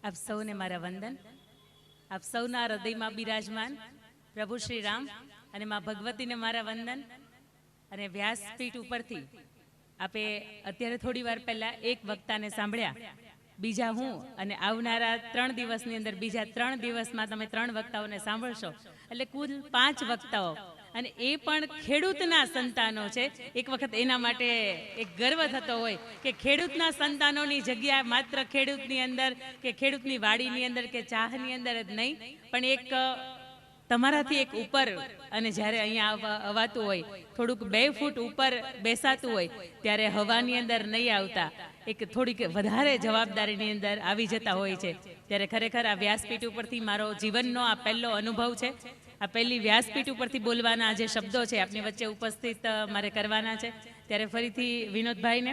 આપ સૌને મારા વંદન. આપ સૌના હૃદયમાં બિરાજમાન પ્રભુ શ્રી રામ અને મા ભગવતીને મારા વંદન. અને વ્યાસપીઠ ઉપરથી આપે અત્યારે થોડી વાર પહેલા એક વક્તાને સાંભળ્યા, બીજા હું, અને આવનારા 3 દિવસની અંદર બીજા 3 દિવસમાં તમે 3 વક્તાઓને સાંભળશો, એટલે કુલ 5 વક્તાઓ, અને એ પણ ખેડૂતના સંતાનો છે. એક વખત એના માટે એક ગર્વ થતો હોય કે ખેડૂતના સંતાનોની જગ્યા માત્ર ખેડૂતની અંદર કે ખેડૂતની વાડીની અંદર કે ચાહની અંદર જ નહીં, પણ એક તમારાથી એક ઉપર, અને જ્યારે અહીંયા અવાતું હોય થોડુંક 2 ફૂટ ઉપર બેસાતું હોય ત્યારે હવાની અંદર નહીં આવતા, એક થોડીક વધારે જવાબદારીની અંદર આવી જતા હોય છે. ત્યારે ખરેખર આ વ્યાસપીઠ ઉપરથી મારો જીવનનો આ પહેલો અનુભવ છે. આ પહેલી વ્યાસપીઠ ઉપરથી બોલવાના જે શબ્દો છે આપની વચ્ચે ઉપસ્થિત મારે કરવાના છે. ત્યારે ફરીથી વિનોદભાઈને,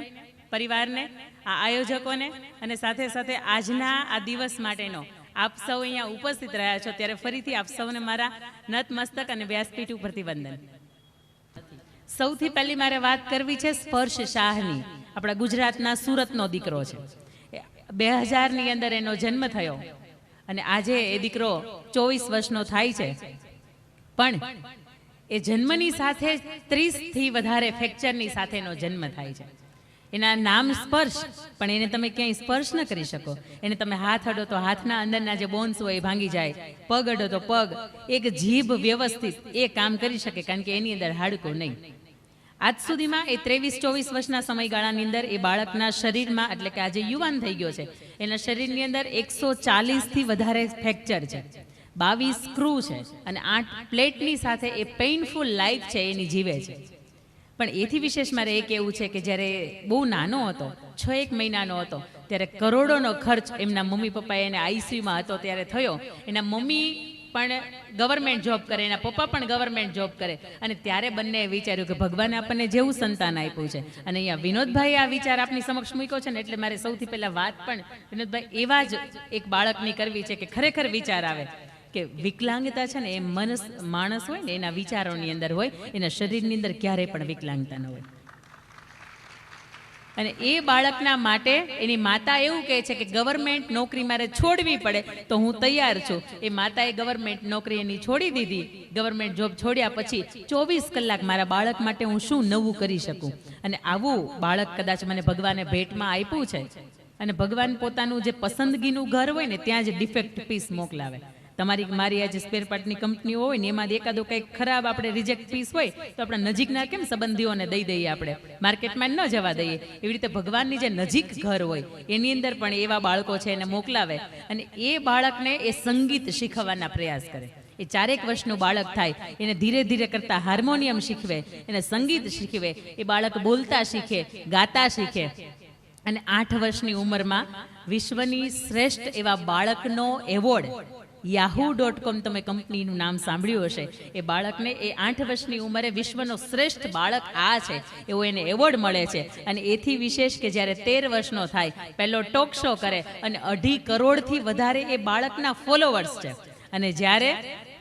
પરિવારને, આ આયોજકોને અને સાથે સાથે આજના આ દિવસ માટેનો આપ સૌ અહીંયા ઉપસ્થિત રહ્યા છો, ત્યારે ફરીથી આપ સૌને મારા નતમસ્તક અને વ્યાસપીઠ ઉપરથી વંદન. સૌથી પહેલી મારે વાત કરવી છે સ્પર્શ શાહની. આપણા ગુજરાતના સુરતનો દીકરો છે. 2000ની અંદર એનો જન્મ થયો અને આજે એ દીકરો 24 વર્ષનો થાય છે. પણ એ જન્મની સાથે 30થી વધારે ફ્રેક્ચરની સાથેનો જન્મ થાય છે. એના નામ સ્પર્શ, પણ એને તમે ક્યાંય સ્પર્શ ન કરી શકો. એને તમે હાથ અડો તો હાથના અંદરના જે બોન્સ હોય એ ભાંગી જાય, પગ અડો તો પગ, એક જીભ વ્યવસ્થિત એ કામ કરી શકે, કારણ કે એની અંદર હાડકું નહીં. આજ સુધીમાં એ 23-24 વર્ષના સમયગાળાની અંદર એ બાળકના શરીરમાં, એટલે કે આજે યુવાન થઈ ગયો છે, એના શરીરની અંદર 140થી વધારે ફ્રેક્ચર છે, 22 સ્ક્રૂ છે અને 8 પ્લેટની સાથે એ પેઇનફુલ લાઈફ છે એની જીવે છે. પણ એથી વિશેષ મારે એ કહેવું છે કે જ્યારે બહુ નાનો હતો, 6-1 મહિનાનો હતો, ત્યારે કરોડોનો ખર્ચ એમના મમ્મી પપ્પાએ એને આઈસીયુમાં હતો ત્યારે થયો. એના મમ્મી પણ ગવર્મેન્ટ જોબ કરે, એના પપ્પા પણ ગવર્મેન્ટ જોબ કરે, અને ત્યારે બંનેએ વિચાર્યું કે ભગવાને આપણને જેવું સંતાન આપ્યું છે, અને અહીંયા વિનોદભાઈએ આ વિચાર આપની સમક્ષ મૂક્યો છે ને, એટલે મારે સૌથી પહેલાં વાત પણ વિનોદભાઈ એવા જ એક બાળકની કરવી છે કે ખરેખર વિચાર આવે કે વિકલાંગતા છે ને એ માણસ હોય ને એના વિચારોની અંદર હોય, એના શરીરની અંદર ક્યારેય પણ વિકલાંગતા ન હોય. અને એ બાળકના માટે એની માતા એવું કહે છે કે ગવર્મેન્ટ નોકરી મારે છોડવી પડે તો હું તૈયાર છું. એ માતાએ ગવર્મેન્ટ નોકરી એની છોડી દીધી. ગવર્મેન્ટ જોબ છોડ્યા પછી 24 કલાક મારા બાળક માટે હું શું નવું કરી શકું, અને આવું બાળક કદાચ મને ભગવાને ભેટમાં આપ્યું છે. અને ભગવાન પોતાનું જે પસંદગીનું ઘર હોય ને ત્યાં જ ડિફેક્ટ પીસ મોકલાવે. તમારી મારી આજે સ્પેર પાર્ટની કંપનીઓ હોય ને એમાં એકાદો કંઈક ખરાબ આપણે રિજેક્ટ પીસ હોય તો આપણા નજીકના કેમ સંબંધીઓને દઈ દઈએ, આપણે માર્કેટમાં ન જવા દઈએ. એવી રીતે ભગવાનની જે નજીક ઘર હોય એની અંદર પણ એવા બાળકો છે એને મોકલાવે, અને એ બાળકને એ સંગીત શીખવવાના પ્રયાસ કરે. એ 4 વર્ષનું બાળક થાય, એને ધીરે ધીરે કરતા હાર્મોનિયમ શીખવે, એને સંગીત શીખવે, એ બાળક બોલતા શીખે, ગાતા શીખે, અને 8 વર્ષની ઉંમરમાં વિશ્વની શ્રેષ્ઠ એવા બાળકનો એવોર્ડ, yahoo.com તમે કંપનીનું નામ સાંભળ્યું હશે, એ બાળકને એ 8 વર્ષની ઉંમરે વિશ્વનો શ્રેષ્ઠ બાળક આ છે એવો એને એવોર્ડ મળે છે. અને એથી વિશેષ કે જ્યારે 13 વર્ષનો થાય પહેલો ટોક શો કરે, અને 2.5 કરોડથી વધારે એ બાળકના ફોલોવર્સ છે. અને જ્યારે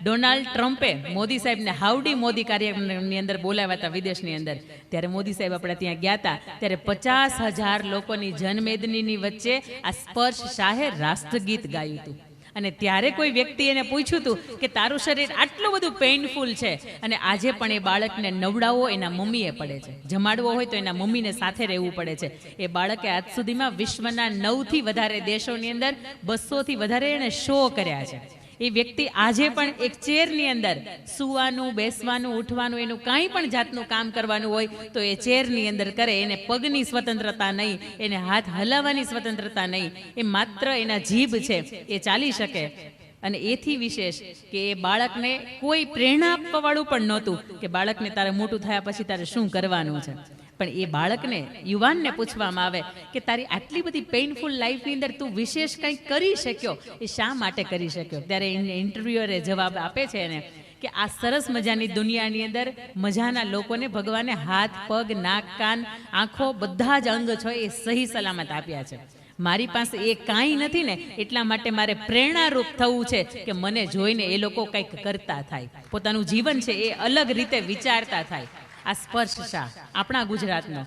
ડોનાલ્ડ ટ્રમ્પે મોદી સાહેબને હાઉડી મોદી કાર્યક્રમની અંદર બોલાવ્યા હતા વિદેશની અંદર, ત્યારે મોદી સાહેબ આપણે ત્યાં ગયા હતા, ત્યારે 50,000 લોકોની જનમેદનીની વચ્ચે આ સ્પર્શ શાહે રાષ્ટ્રગીત ગાયું હતું. અને ત્યારે કોઈ વ્યક્તિ એને પૂછ્યું હતું કે તારું શરીર આટલું બધું પેઇનફુલ છે, અને આજે પણ એ બાળકને નવડાવવો એના મમ્મીએ પડે છે, જમાડવો હોય તો એના મમ્મીને સાથે રહેવું પડે છે. એ બાળકે આજ સુધીમાં વિશ્વના 9થી વધારે દેશોની અંદર 200થી વધારે એને શો કર્યા છે. એ વ્યક્તિ આજે પણ એક ચેરની અંદર સૂવાનું, બેસવાનું, ઉઠવાનું, એનું કાંઈ પણ જાતનું કામ કરવાનું હોય તો એ ચેરની અંદર કરે. એને પગની સ્વતંત્રતા નહીં, એને હાથ હલાવવાની સ્વતંત્રતા નહીં, એ માત્ર એના જીભ છે એ ચાલી શકે. અને એથી વિશેષ કે એ બાળકને કોઈ પ્રેરણા આપવાવાળું પણ નહોતું કે બાળકને તારે મોટું થયા પછી તારે શું કરવાનું છે. પણ એ બાળકને, યુવાનને પૂછવામાં આવે કે તારી આટલી બધી પેઇનફુલ લાઈફની અંદર તું વિશેષ કંઈક કરી શક્યો, એ શા માટે કરી શક્યો? ત્યારે ઇન્ટરવ્યુઅરે જવાબ આપે છે એને કે આ સરસ મજાની દુનિયાની અંદર મજાના લોકોને ભગવાને હાથ, પગ, નાક, કાન, આંખો બધા જ અંગ છે એ સહી સલામત આપ્યા છે. મારી પાસે એ કાંઈ નથી ને, એટલા માટે મારે પ્રેરણારૂપ થવું છે કે મને જોઈને એ લોકો કંઈક કરતા થાય, પોતાનું જીવન છે એ અલગ રીતે વિચારતા થાય. આ સ્પર્શ શાહ આપણા ગુજરાતનો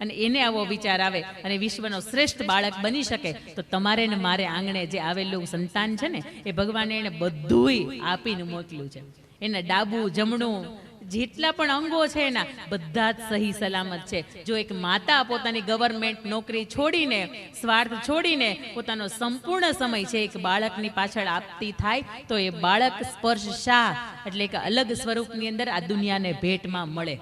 અને એને આવો વિચાર આવે અને વિશ્વનો શ્રેષ્ઠ બાળક બની શકે, તો તમારે ને મારે આંગણે જે આવેલું સંતાન છે ને, એ ભગવાને એને બધુંય આપીને મોકલ્યું છે. એને ડાબું જમણું જેટલા પણ અંગો છે એના બધા જ સહી સલામત છે. જો એક માતા પોતાની ગવર્મેન્ટ નોકરી છોડીને, સ્વાર્થ છોડીને પોતાનો સંપૂર્ણ સમય છે એક બાળકની પાછળ આપતી થાય, તો એ બાળક સ્પર્શ શાહ એટલે કે અલગ સ્વરૂપની અંદર આ દુનિયાને ભેટમાં મળે.